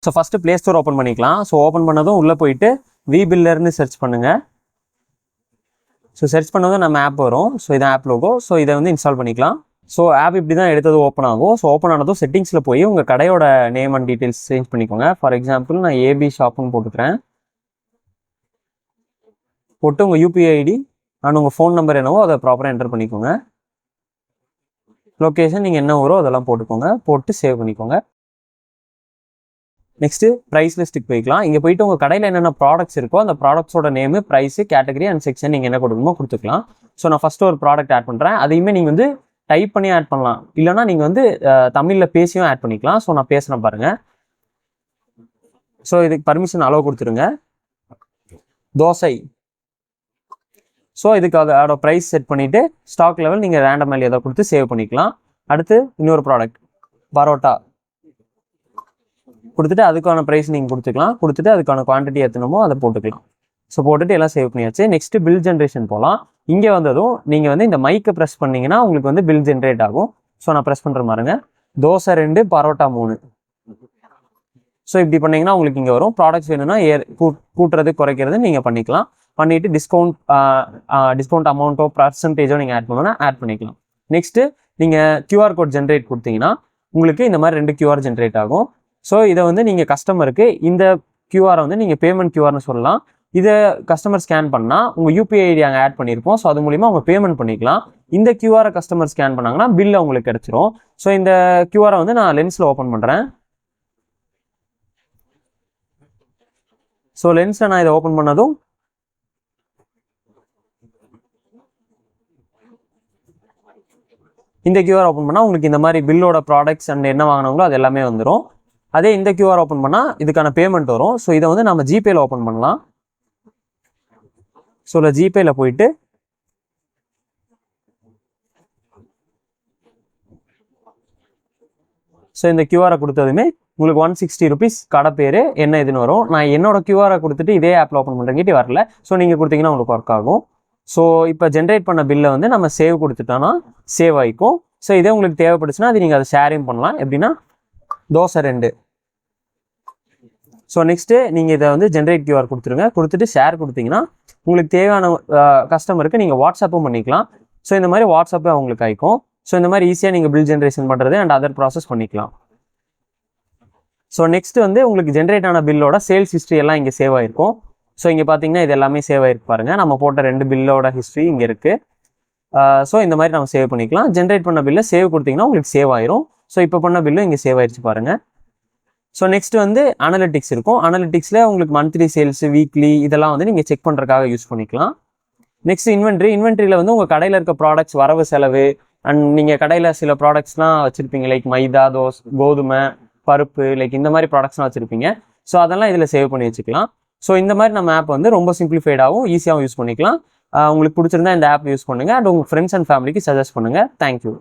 So first play store open பண்ணிக்கலாம். So open பண்ணதும் உள்ளே போயிட்டு விபில்லர்னு சர்ச் பண்ணுங்கள். ஸோ சர்ச் பண்ணதும் நம்ம ஆப் வரும். ஸோ இதான் ஆப் லோகோ. ஸோ இதை வந்து இன்ஸ்டால் பண்ணிக்கலாம். ஸோ ஆப் இப்படி தான் எடுத்தது ஓப்பன் ஆகும். ஸோ ஓப்பன் ஆனதும் செட்டிங்ஸில் போய் உங்கள் கடையோட நேம் அண்ட் டீட்டெயில்ஸ் சேஞ்ச் பண்ணிக்கோங்க. ஃபார் எக்ஸாம்பிள் நான் ஏபி ஷாப்புன்னு போட்டுக்கிறேன். போட்டு உங்கள் யூபிஐ ஐடி அண்ட் உங்கள் ஃபோன் நம்பர் என்னவோ அதை ப்ராப்பராக என்டர் பண்ணிக்கோங்க. லொக்கேஷன் நீங்கள் என்ன ஊரோ அதெல்லாம் போட்டுக்கோங்க. போட்டு சேவ் பண்ணிக்கோங்க. நெக்ஸ்ட்டு ப்ரைஸ் லிஸ்ட்டுக்கு போய்க்கலாம். இங்கே போயிட்டு உங்கள் கடையில் என்னென்ன ப்ராடக்ட்ஸ் இருக்கோ அந்த ப்ராடக்ட்ஸோட name, price, category and section நீங்கள் என்ன கொடுக்கணுமோ கொடுத்துக்கலாம். ஸோ நான் ஃபஸ்ட்டு ஒரு ப்ராடக்ட் ஆட் பண்ணுறேன். அதையுமே நீங்கள் வந்து டைப் பண்ணி ஆட் பண்ணலாம். இல்லைனா நீங்கள் வந்து தமிழில் பேசியும் ஆட் பண்ணிக்கலாம். ஸோ நான் பேசுகிறேன் பாருங்கள். ஸோ இதுக்கு பர்மிஷன் அலோவ் கொடுத்துருங்க. தோசை. ஸோ இதுக்கு அதோட ப்ரைஸ் செட் பண்ணிவிட்டு ஸ்டாக் லெவல் நீங்கள் ரேண்டம் வேல்யூ எதை கொடுத்து சேவ் பண்ணிக்கலாம். அடுத்து இன்னொரு ப்ராடக்ட் பரோட்டா கொடுத்துட்டு அதுக்கான ப்ரைஸ் நீங்கள் கொடுத்துக்கலாம். கொடுத்துட்டு அதுக்கான குவான்டிட்டி எத்தணுமோ அதை போட்டுக்கலாம். ஸோ போட்டுட்டு எல்லாம் சேவ் பண்ணியாச்சு. நெக்ஸ்ட்டு பில் ஜென்ரேஷன் போகலாம். இங்கே வந்ததும் நீங்கள் வந்து இந்த மைக்கை ப்ரெஸ் பண்ணிங்கன்னா உங்களுக்கு வந்து பில் ஜென்ரேட் ஆகும். ஸோ நான் ப்ரெஸ் பண்ணுற பாருங்க. தோசை 2 பரோட்டா 3. ஸோ இப்படி பண்ணிங்கன்னா உங்களுக்கு இங்கே வரும். ப்ராடக்ட்ஸ் வேணும்னா கூட்டுறது குறைக்கிறது நீங்கள் பண்ணிக்கலாம். பண்ணிவிட்டு டிஸ்கவுண்ட் அமௌண்ட்டோ பர்சன்டேஜோ நீங்கள் ஆட் பண்ணணும்னா ஆட் பண்ணிக்கலாம். நெக்ஸ்ட்டு நீங்கள் QR கோட் ஜென்ரேட் கொடுத்தீங்கன்னா உங்களுக்கு இந்த மாதிரி 2 QR ஜென்ரேட் ஆகும். ஸோ இதை வந்து நீங்கள் கஸ்டமருக்கு இந்த கியூஆரை வந்து நீங்கள் பேமெண்ட் கியூஆர்னு சொல்லலாம். இதை கஸ்டமர் ஸ்கேன் பண்ணால் உங்கள் யூபிஐ ஐடி அங்கே ஆட் பண்ணியிருப்போம். ஸோ அது மூலிமா அவங்க பேமெண்ட் பண்ணிக்கலாம். இந்த கியூஆரை கஸ்டமர் ஸ்கேன் பண்ணாங்கன்னா பில் அவங்களுக்கு கிடச்சிரும். ஸோ இந்த கியூஆரை வந்து நான் லென்ஸில் ஓப்பன் பண்ணுறேன். ஸோ லென்ஸில் நான் இதை ஓப்பன் பண்ணதும் இந்த கியூஆர் ஓப்பன் பண்ணால் உங்களுக்கு இந்த மாதிரி பில்லோட ப்ராடக்ட்ஸ் அண்ட் என்ன வாங்கினாங்களோ அது எல்லாமே வந்துடும். அதே இந்த கியூஆர் ஓப்பன் பண்ணால் இதுக்கான பேமெண்ட் வரும். ஸோ இதை வந்து நம்ம ஜிபேயில் ஓப்பன் பண்ணலாம். ஸோ இல்லை ஜிபேயில் போயிட்டு ஸோ இந்த கியூஆரை கொடுத்ததுமே உங்களுக்கு 160 rupees கடை பேர் என்ன இதுன்னு வரும். நான் என்னோட கியூஆரை கொடுத்துட்டு இதே ஆப்பில் ஓப்பன் பண்ணுறங்கிட்டே வரல. ஸோ நீங்கள் கொடுத்தீங்கன்னா உங்களுக்கு ஒர்க் ஆகும். ஸோ இப்போ ஜென்ரேட் பண்ண பில்லை வந்து நம்ம சேவ் கொடுத்துட்டோன்னா சேவ் ஆகிக்கும். ஸோ இதே உங்களுக்கு தேவைப்படுச்சுன்னா அது நீங்கள் அதை ஷேரையும் பண்ணலாம். எப்படின்னா தோசை 2. ஸோ நெக்ஸ்ட்டு நீங்கள் இதை வந்து ஜென்ரேட் கியூஆர் கொடுத்துருங்க. கொடுத்துட்டு ஷேர் கொடுத்தீங்கன்னா உங்களுக்கு தேவையான கஸ்டமருக்கு நீங்கள் வாட்ஸ்அப்பும் பண்ணிக்கலாம். ஸோ இந்த மாதிரி வாட்ஸ்அப்பே அவங்களுக்கு ஆயிக்கும். ஸோ இந்த மாதிரி ஈஸியாக நீங்கள் பில் ஜென்ரேஷன் பண்ணுறது அண்ட் அதர் ப்ராசஸ் பண்ணிக்கலாம். ஸோ நெக்ஸ்ட்டு வந்து உங்களுக்கு ஜென்ரேட் ஆன பில்லோட சேல்ஸ் ஹிஸ்ட்ரி எல்லாம் இங்கே சேவ் ஆகிருக்கும். ஸோ இங்கே பார்த்தீங்கன்னா இது எல்லாமே சேவ் ஆகிருக்கு பாருங்கள். நம்ம போட்ட 2 பில்லோட ஹிஸ்ட்ரி இங்கே இருக்குது. ஸோ இந்த மாதிரி நம்ம சேவ் பண்ணிக்கலாம். ஜென்ரேட் பண்ண பில்லை சேவ் கொடுத்தீங்கன்னா உங்களுக்கு சேவ் ஆயிரும். ஸோ இப்போ பண்ண பில்லும் இங்கே சேவ் ஆயிடுச்சு பாருங்கள். ஸோ நெக்ஸ்ட் வந்து அனலிட்டிக்ஸ் இருக்கும். அனலிட்டிக்ஸில் உங்களுக்கு மந்த்லி சேல்ஸு, வீக்லி இதெல்லாம் வந்து நீங்கள் செக் பண்ணுறதுக்காக யூஸ் பண்ணிக்கலாம். நெக்ஸ்ட் இன்வென்ட்ரியில் வந்து உங்கள் கடையில் இருக்க ப்ராடக்ட்ஸ் வரவு செலவு அண்ட் நீங்கள் கடையில் சில ப்ராடக்ட்ஸ்லாம் வச்சுருப்பீங்க. லைக் மைதா, கோதுமை, பருப்பு, லைக் இந்த மாதிரி ப்ராடக்ட்ஸ்லாம் வச்சுருப்பீங்க. ஸோ அதெல்லாம் இதில் சேவ் பண்ணி வச்சுக்கலாம். ஸோ இந்த மாதிரி நம்ம ஆப் வந்து ரொம்ப சிம்பிளிஃபைடாகவும் ஈஸியாகவும் யூஸ் பண்ணிக்கலாம். உங்களுக்கு பிடிச்சிருந்தா இந்த ஆப் யூஸ் பண்ணுங்கள் அண்ட் உங்கள் ஃப்ரெண்ட்ஸ் அண்ட் ஃபேமிலிக்கு சஜஸ்ட் பண்ணுங்கள். தேங்க்யூ.